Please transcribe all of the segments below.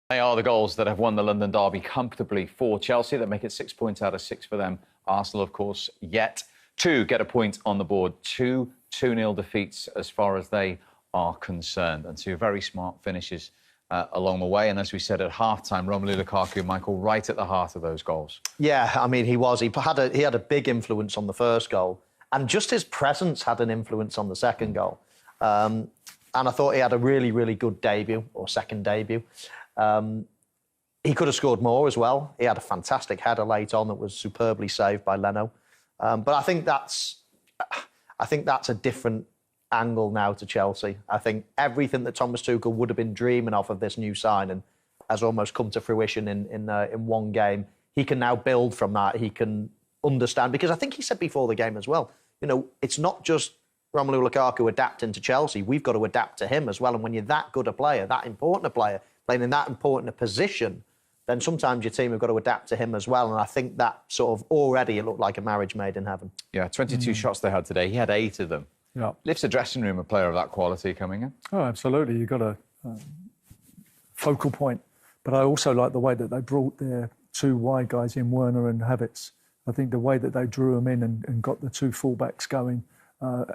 They are the goals that have won the London derby comfortably for Chelsea. That make it 6 points out of 6 for them. Arsenal, of course, yet to get a point on the board. Two 2-0 defeats as far as they are concerned. And two very smart finishes along the way. And as we said at half-time, Romelu Lukaku, Michael, right at the heart of those goals. Yeah, I mean, he was. He had a big influence on the first goal. And just his presence had an influence on the second goal. And I thought he had a really, really good debut, or second debut. He could have scored more as well. He had a fantastic header late on that was superbly saved by Leno. But I think that's a different angle now to Chelsea. I think everything that Thomas Tuchel would have been dreaming of this new signing has almost come to fruition in one game. He can now build from that. He can understand, because I think he said before the game as well, you know, it's not just Romelu Lukaku adapting to Chelsea. We've got to adapt to him as well. And when you're that good a player, that important a player, playing in that important a position, then sometimes your team have got to adapt to him as well. And I think that sort of already it looked like a marriage made in heaven. Yeah, 22 shots they had today. He had 8 of them. Yeah. Lifts a dressing room, a player of that quality coming in. Oh, absolutely. You've got a focal point. But I also like the way that they brought their 2 wide guys in, Werner and Havertz. I think the way that they drew them in and got the 2 fullbacks going,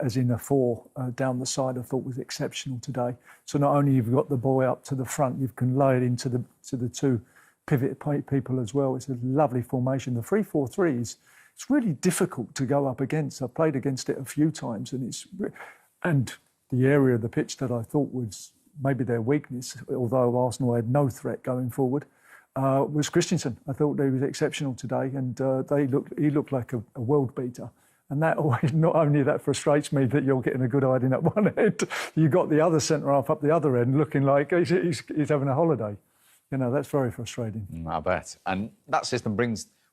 as in a 4 down the side, I thought was exceptional today. So not only you've got the boy up to the front, you can lay it into the 2 pivot people as well. It's a lovely formation. The 3-4-3 it's really difficult to go up against. I've played against it a few times, and the area of the pitch that I thought was maybe their weakness, although Arsenal had no threat going forward, was Christensen. I thought he was exceptional today, and he looked like a world beater. And that always, not only that frustrates me that you're getting a good hiding at one end, you got the other centre half up the other end looking like he's having a holiday. You know, that's very frustrating. I bet. And that system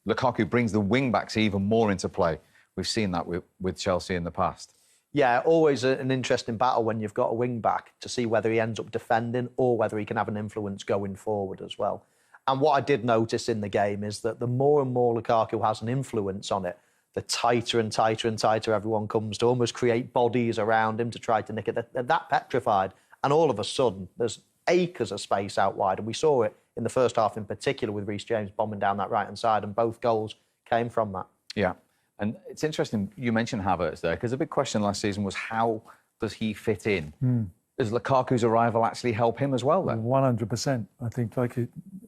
Lukaku brings the wing-backs even more into play. We've seen that with Chelsea in the past. Yeah, always an interesting battle when you've got a wing-back to see whether he ends up defending or whether he can have an influence going forward as well. And what I did notice in the game is that the more and more Lukaku has an influence on it, the tighter and tighter and tighter everyone comes to almost create bodies around him to try to nick it. They're that petrified. And all of a sudden, there's acres of space out wide. And we saw it in the first half in particular with Reece James bombing down that right-hand side, and both goals came from that. Yeah. And it's interesting, you mentioned Havertz there, because a big question last season was how does he fit in? Does Lukaku's arrival actually help him as well, then? 100%. I think, like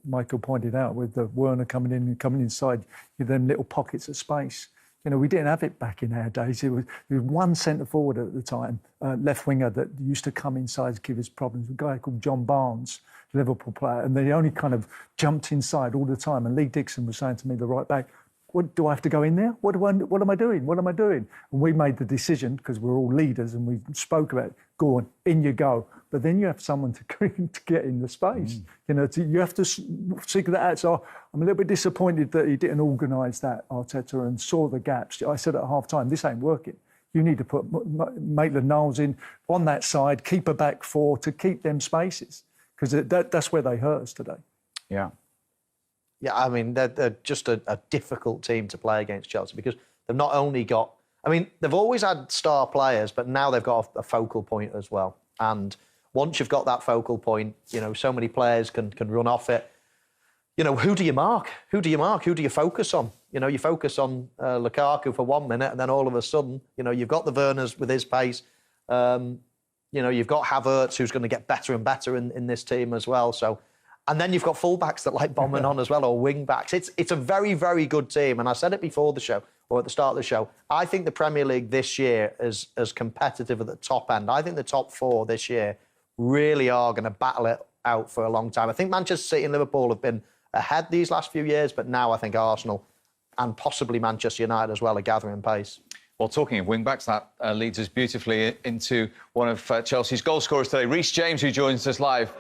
Michael pointed out, with the Werner coming in and coming inside, you have them little pockets of space. You know, we didn't have it back in our days. There was one centre-forward at the time, left winger, that used to come inside to give us problems. A guy called John Barnes, Liverpool player, and they only kind of jumped inside all the time. And Lee Dixon was saying to me, the right back, "What do I have to go in there? What am I doing? What am I doing?" And we made the decision, because we're all leaders and we spoke about it, go on, in you go. But then you have someone to get in the space. You know, you have to figure that out. So I'm a little bit disappointed that he didn't organise that, Arteta, and saw the gaps. I said at half-time, this ain't working. You need to put Maitland-Niles in on that side, keep a back 4 to keep them spaces, because that's where they hurt us today. Yeah. Yeah, I mean, they're just a difficult team to play against, Chelsea, because they've not only got... I mean, they've always had star players, but now they've got a focal point as well. And once you've got that focal point, you know, so many players can run off it. You know, who do you mark? Who do you mark? Who do you focus on? You know, you focus on Lukaku for 1 minute, and then all of a sudden, you know, you've got the Werners with his pace. You know, you've got Havertz, who's going to get better and better in this team as well. So... And then you've got fullbacks that like bombing on as well, or wing-backs. It's a very, very good team. And I said it before the show, or at the start of the show, I think the Premier League this year is as competitive at the top end. I think the top 4 this year really are going to battle it out for a long time. I think Manchester City and Liverpool have been ahead these last few years, but now I think Arsenal and possibly Manchester United as well are gathering pace. Well, talking of wing-backs, that leads us beautifully into one of Chelsea's goal scorers today, Reece James, who joins us live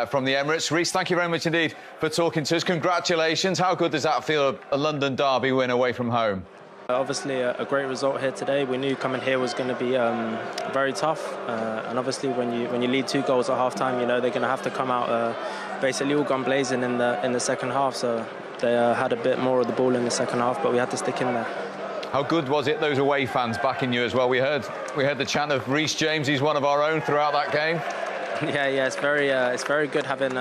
from the Emirates. Reece, thank you very much indeed for talking to us. Congratulations. How good does that feel, a London derby win away from home? Obviously, a great result here today. We knew coming here was going to be very tough. And obviously, when you lead 2 goals at half-time, you know they're going to have to come out basically all gun blazing in the second half. So they had a bit more of the ball in the second half, but we had to stick in there. How good was it, those away fans backing you as well? We heard the chant of Reece James. He's one of our own throughout that game. Yeah, it's very good having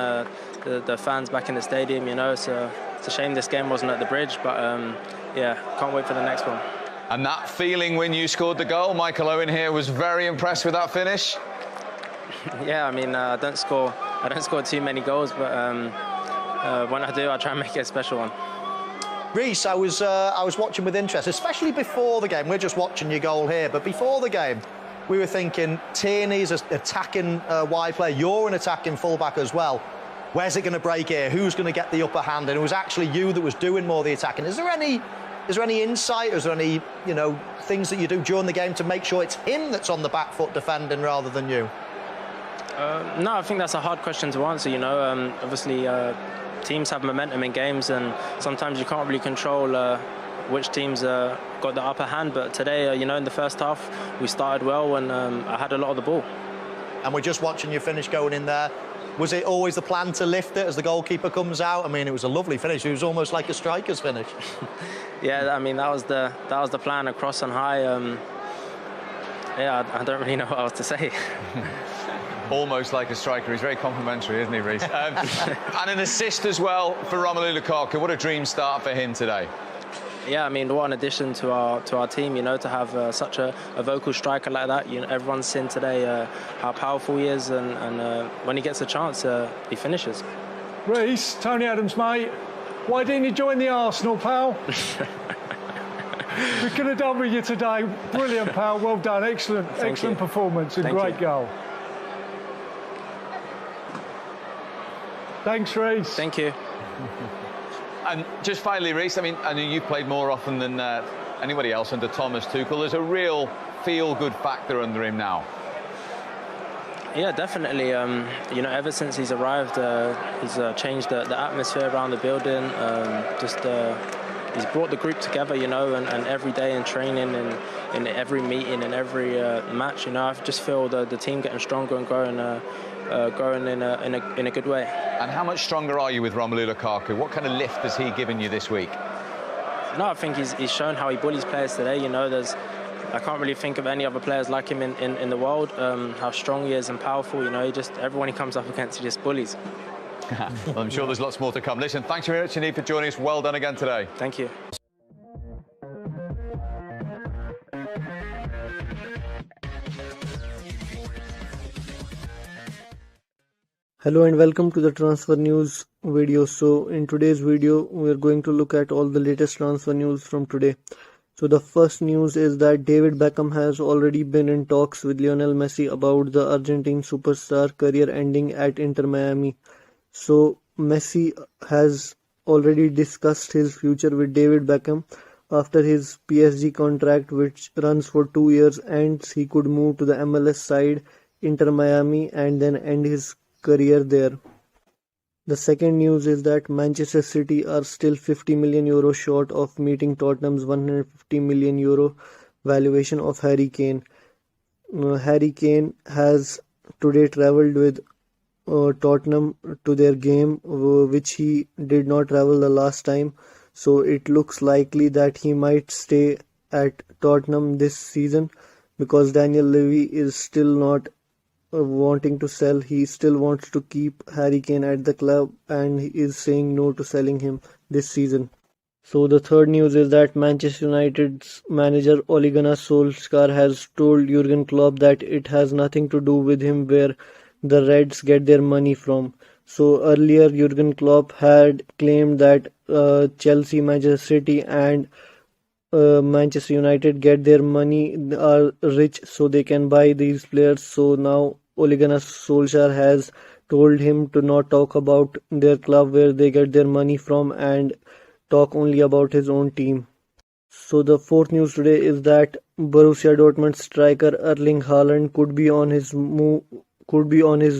the fans back in the stadium. You know, it's a shame this game wasn't at the Bridge, but yeah, can't wait for the next one. And that feeling when you scored the goal, Michael Owen here was very impressed with that finish. Yeah, I mean, I don't score too many goals, but when I do, I try and make it a special one. Reece, I was watching with interest, especially before the game. We're just watching your goal here, but before the game, we were thinking Tierney's an attacking wide player. You're an attacking fullback as well. Where's it going to break here? Who's going to get the upper hand? And it was actually you that was doing more of the attacking. Is there any insight? Or is there any things that you do during the game to make sure it's him that's on the back foot defending rather than you? No, I think that's a hard question to answer. Obviously. Teams have momentum in games, and sometimes you can't really control which teams got the upper hand. But today, in the first half, we started well, and I had a lot of the ball. And we're just watching you finish going in there. Was it always the plan to lift it as the goalkeeper comes out? I mean, it was a lovely finish. It was almost like a striker's finish. Yeah, I mean, that was the plan, across and high. Yeah, I don't really know what else to say. Almost like a striker. He's very complimentary, isn't he, Reece? And an assist as well for Romelu Lukaku. What a dream start for him today. Yeah, I mean, what an addition to our team, to have such a vocal striker like that. Everyone's seen today how powerful he is, and when he gets a chance, he finishes. Reece, Tony Adams, mate, why didn't you join the Arsenal, pal? We could have done with you today. Brilliant, pal. Well done. Excellent performance and great goal. Thanks, Reece. Thank you. And just finally, Reece, I mean, I know you've played more often than anybody else under Thomas Tuchel. There's a real feel-good factor under him now. Yeah, definitely. Ever since he's arrived, he's changed the atmosphere around the building. He's brought the group together, and every day in training and in every meeting and every match, I just feel the team getting stronger and growing in a good way. And how much stronger are you with Romelu Lukaku? What kind of lift has he given you this week? No, I think he's shown how he bullies players today. I can't really think of any other players like him in the world. How strong he is and powerful. Everyone he comes up against, he just bullies. Well, I'm sure there's lots more to come. Listen, thanks very much indeed for joining us. Well done again today. Thank you. Hello and welcome to the transfer news video. So in today's video we are going to look at all the latest transfer news from today. So the first news is that David Beckham has already been in talks with Lionel Messi about the Argentine superstar career ending at Inter Miami. So Messi has already discussed his future with David Beckham. After his PSG contract, which runs for 2 years, ends, he could move to the MLS side Inter Miami and then end his career there. The second news is that Manchester City are still 50 million euro short of meeting Tottenham's 150 million euro valuation of Harry Kane. Harry Kane has today travelled with Tottenham to their game, which he did not travel the last time. So it looks likely that he might stay at Tottenham this season because Daniel Levy is still not wanting to sell. He still wants to keep Harry Kane at the club and he is saying no to selling him this season. So the third news is that Manchester United's manager Ole Gunnar Solskjaer has told Jurgen Klopp that it has nothing to do with him where the Reds get their money from. So earlier Jurgen Klopp had claimed that Chelsea, Manchester City and Manchester United get their money, are rich, so they can buy these players. So now Ole Gunnar Solskjaer has told him to not talk about their club where they get their money from and talk only about his own team. So the fourth news today is that Borussia Dortmund striker Erling Haaland could be on his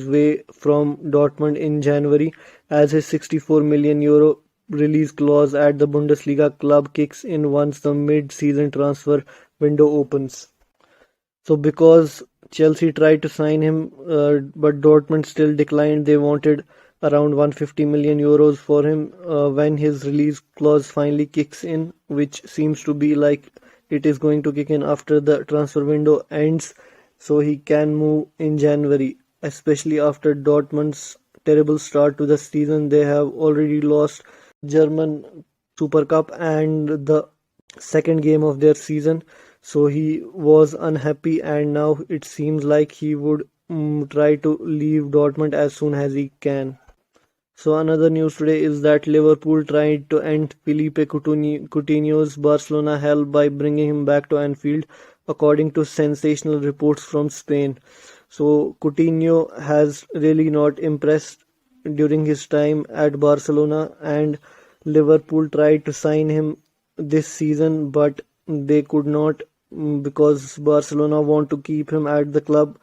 way from Dortmund in January as his 64 million euro release clause at the Bundesliga club kicks in once the mid-season transfer window opens. So because Chelsea tried to sign him but Dortmund still declined, they wanted around 150 million euros for him when his release clause finally kicks in, which seems to be like it is going to kick in after the transfer window ends, so he can move in January, especially after Dortmund's terrible start to the season. They have already lost German Super Cup and the second game of their season. So he was unhappy, and now it seems like he would try to leave Dortmund as soon as he can. So another news today is that Liverpool tried to end Felipe Coutinho's Barcelona hell by bringing him back to Anfield, according to sensational reports from Spain. So Coutinho has really not impressed during his time at Barcelona, and Liverpool tried to sign him this season, but they could not because Barcelona want to keep him at the club